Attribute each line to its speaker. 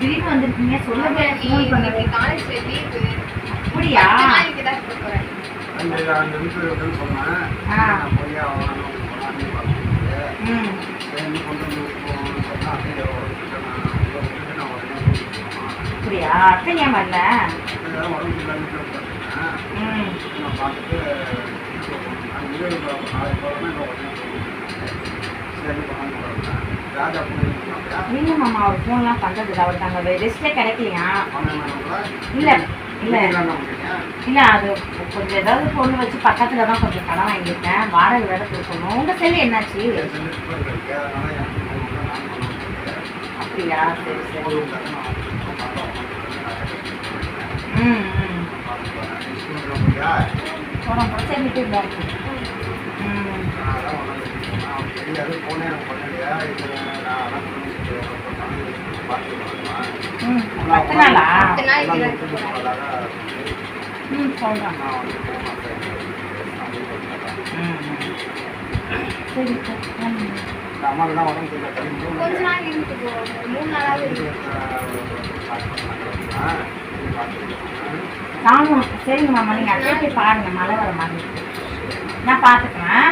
Speaker 1: திடீர்னு வந்திருக்கீங்க சொல்லவே ஃபோன் பண்ணவே
Speaker 2: காலேஜ்ல லீவு.
Speaker 1: அப்படியா?
Speaker 2: இங்க தான் இருக்க போறேன்.
Speaker 3: அந்த நிமிஷம் இருக்குன்னு சொன்னேன். நான் போய் அவனும் போனான்னு பார்த்துட்டு சரி கொண்டு வந்து போகணும்னு சொன்னால் அப்படியே விட்டுட்டு நான் உடனே
Speaker 1: அப்படியா? அத்தை ஏன் வரல?
Speaker 3: உடம்பு இல்லாமல் பார்த்தேன். நான் பார்த்துட்டு நாளைக்கு போகிறேன்னா உடனே சரி கொண்டாந்து போகிறேன். ராஜா போய்
Speaker 1: இல்லை மாமா, அவர் ஃபோன்லாம் பண்ணுறது அவருக்கு அங்கே ரெஸ்ட்டே கிடைக்கலையா? இல்லை இல்லை இல்லை, அது கொஞ்சம் ஏதாவது பொண்ணு வச்சு பக்கத்தில் தான் கொஞ்சம் கடன் வாங்கியிருக்கேன். வாடகை வேலை கொடுக்கணும். உங்கள் செல்லு என்னாச்சு? அப்படியா? சரி சரி. போன பிரச்சனைட்டு இருந்தாரு. பத்து நாளா? சொல்கிறேன். சரி
Speaker 2: கொஞ்ச நாள் இருந்துட்டு போ. 3 நாளாவது
Speaker 1: நானும் சரிங்க மாமா, நீங்கள் அப்படியே போய் பாருங்கள். மழை வர மாதிரி நான் பார்த்துக்கிறேன்.